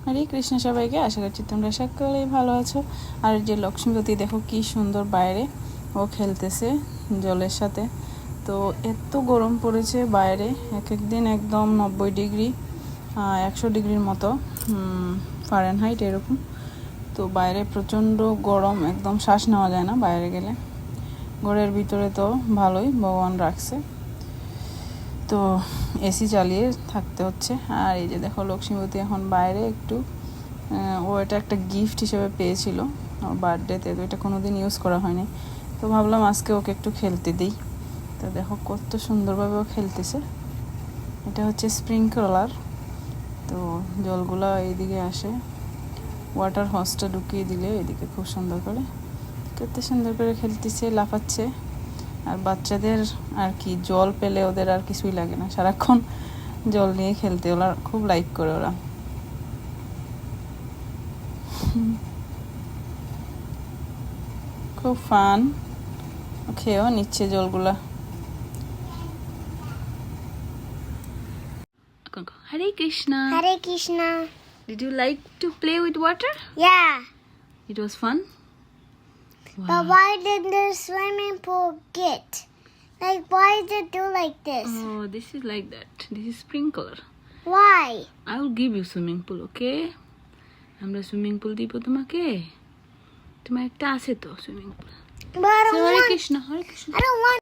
হরে কৃষ্ণ সবাইকে, আশা করছি তোমরা সকলেই ভালো আছো। আর যে লক্ষ্মীপতি দেখো কি সুন্দর বাইরে ও খেলতেছে জলের সাথে। তো এত গরম পড়েছে বাইরে, এক এক দিন একদম 90 ডিগ্রি 100 ডিগ্রির মতো ফারেনহাইট এরকম। তো বাইরে প্রচণ্ড গরম, একদম শ্বাস নেওয়া যায় না বাইরে গেলে। ঘরের ভিতরে তো ভালোই ভগবান রাখছে, তো এসি চালিয়ে থাকতে হচ্ছে। আর এই যে দেখো লক্ষ্মীপতি এখন বাইরে একটু, ও এটা একটা গিফট হিসেবে পেয়েছিল ওর বার্থডেতে, তো এটা কোনোদিন ইউজ করা হয়নি, তো ভাবলাম আজকে ওকে একটু খেলতে দিই। তো দেখো কত সুন্দরভাবে ও খেলতেছে। এটা হচ্ছে স্প্রিংকলার, তো জলগুলা এইদিকে আসে, ওয়াটার হসটা ঢুকিয়ে দিলে এদিকে খুব সুন্দর করে, কত সুন্দর করে খেলতেছে, লাফাচ্ছে। আর বাচ্চাদের আর কি জল পেলে ওদের আর কিছুই লাগে না, সারাক্ষণ জল নিয়ে খেলতে ওরা খুব লাইক করে। ওরা খুব ফান, খেয়েও নিচ্ছে জলগুলা। হরে Krishna. Hare Krishna. Did you like to play with water? Yeah. It was fun. But why did the swimming pool get? Like, why did it do like this? Oh, this is like that. This is sprinkler. Why? I will give you swimming pool, okay? আমরা swimming pool দিব তোমাকে। তোমার একটা আছে তো swimming pool. But I don't Hare want. Krishna, Hare Krishna. I don't want.